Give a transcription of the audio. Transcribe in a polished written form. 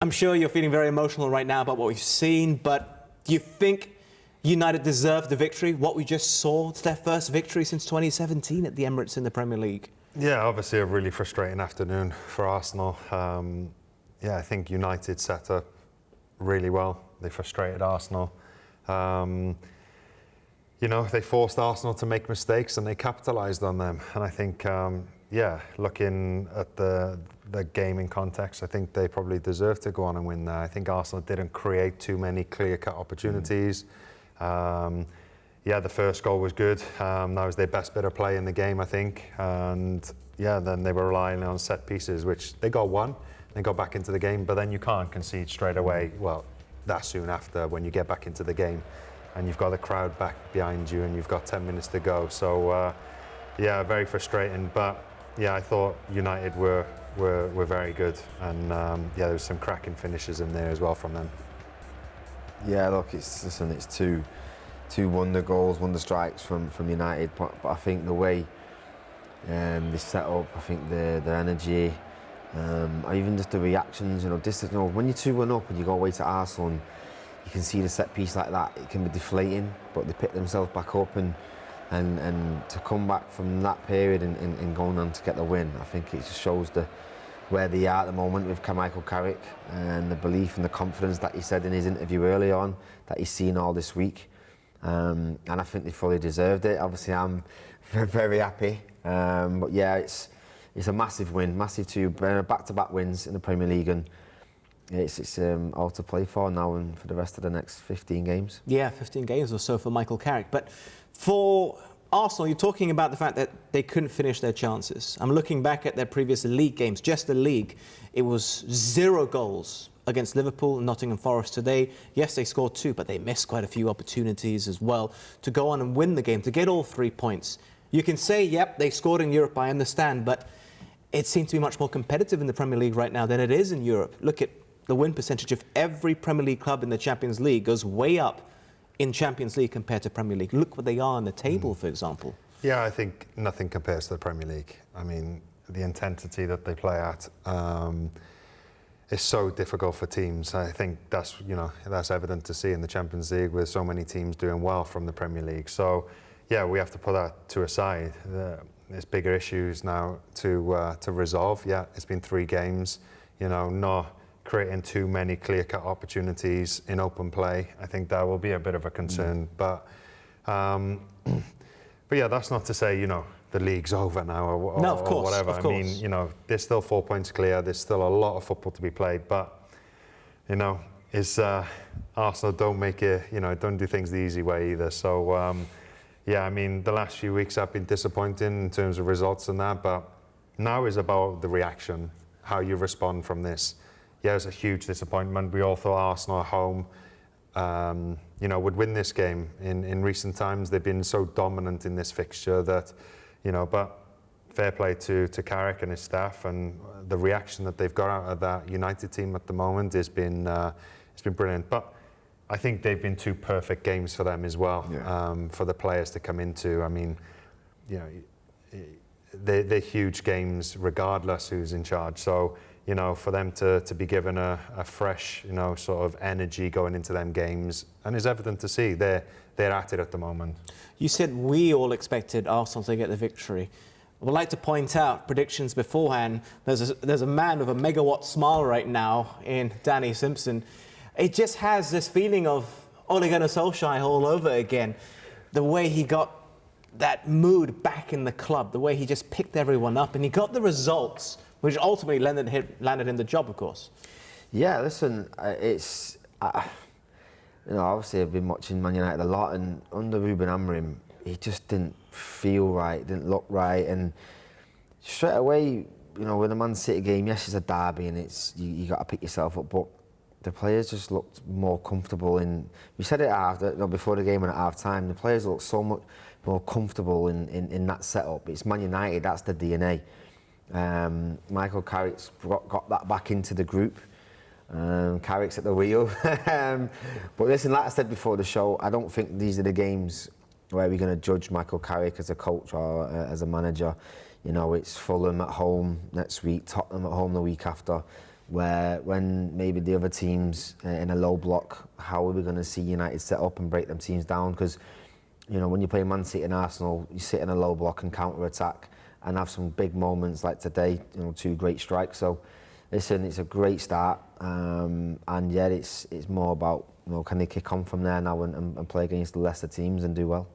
I'm sure you're feeling very emotional right now about what we've seen, but do you think United deserve the victory? What we just saw, it's their first victory since 2017 at the Emirates in the Premier League. Yeah, obviously a really frustrating afternoon for Arsenal. Yeah, I think United set up really well. They frustrated Arsenal. You know, they forced Arsenal to make mistakes and they capitalised on them. And I think, yeah, looking at the game in context, I think they probably deserve to go on and win there. I think Arsenal didn't create too many clear-cut opportunities. Yeah, the first goal was good. That was their best bit of play in the game, I think. And yeah, then they were relying on set pieces, which they got one. They got back into the game, but then you can't concede straight away. Well, that soon after when you get back into the game, and you've got the crowd back behind you, and you've got 10 minutes to go. So yeah, very frustrating. But yeah, I thought United were very good, and yeah, there was some cracking finishes in there as well from them. Yeah, look, it's two wonder goals, wonder strikes from United, but I think the way they set up, I think their energy, or even just the reactions, you know, when you're 2-1 up and you go away to Arsenal and you can see the set piece like that, it can be deflating, but they pick themselves back up and to come back from that period and going on to get the win, I think it just shows where they are at the moment with Michael Carrick and the belief and the confidence that he said in his interview early on that he's seen all this week. And I think they fully deserved it. Obviously, I'm very happy. But yeah, it's a massive win, massive back-to-back wins in the Premier League, and it's all to play for now and for the rest of the next 15 games. Yeah, 15 games or so for Michael Carrick. But for Arsenal, you're talking about the fact that they couldn't finish their chances. I'm looking back at their previous league games, just the league. It was 0 goals against Liverpool and Nottingham Forest today. Yes, they scored 2, but they missed quite a few opportunities as well to go on and win the game, to get all 3 points. You can say, yep, they scored in Europe, I understand, but it seems to be much more competitive in the Premier League right now than it is in Europe. Look at the win percentage of every Premier League club in the Champions League goes way up in Champions League compared to Premier League. Look what they are on the table, for example. Yeah, I think nothing compares to the Premier League. I mean, the intensity that they play at is so difficult for teams. I think that's evident to see in the Champions League with so many teams doing well from the Premier League. So, yeah, we have to put that to a side. There's bigger issues now to resolve. Yeah, it's been 3 games, you know, not creating too many clear-cut opportunities in open play. I think that will be a bit of a concern. But yeah, that's not to say, you know, the league's over now or, no, of course, or whatever. Of course. I mean, you know, there's still 4 points clear. There's still a lot of football to be played. But, you know, Arsenal don't make it, you know, don't do things the easy way either. So, yeah, I mean, the last few weeks have been disappointing in terms of results and that. But now is about the reaction, how you respond from this. Yeah, it was a huge disappointment. We all thought Arsenal at home, you know, would win this game. In recent times, they've been so dominant in this fixture that, you know, but fair play to Carrick and his staff, and the reaction that they've got out of that United team at the moment has been it's been brilliant. But I think they've been 2 perfect games for them as well, yeah. For the players to come into. I mean, you know, they're huge games regardless who's in charge. So, you know, for them to be given a fresh, you know, sort of energy going into them games, and it's evident to see they're at it at the moment. You said we all expected Arsenal to get the victory. I would like to point out predictions beforehand. There's a man with a megawatt smile right now in Danny Simpson. It just has this feeling of Ole Gunnar Solskjaer all over again. The way he got that mood back in the club, the way he just picked everyone up, and he got the results, which ultimately landed him the job, of course. Yeah, listen, it's you know, obviously I've been watching Man United a lot, and under Ruben Amorim, he just didn't feel right, didn't look right, and straight away, you know, with the Man City game, yes, it's a derby, and it's you got to pick yourself up, but the players just looked more comfortable in. We said it before the game and at half time. The players looked so much more comfortable in that setup. It's Man United, that's the DNA. Michael Carrick's got that back into the group. Carrick's at the wheel. But listen, like I said before the show, I don't think these are the games where we're going to judge Michael Carrick as a coach or as a manager. You know, it's Fulham at home next week, Tottenham at home the week after. where when maybe the other teams in a low block, how are we going to see United set up and break them teams down? Because, you know, when you play Man City and Arsenal, you sit in a low block and counter-attack and have some big moments like today, you know, 2 great strikes. So, listen, it's a great start, and yeah, it's more about, you know, can they kick on from there now and play against the lesser teams and do well?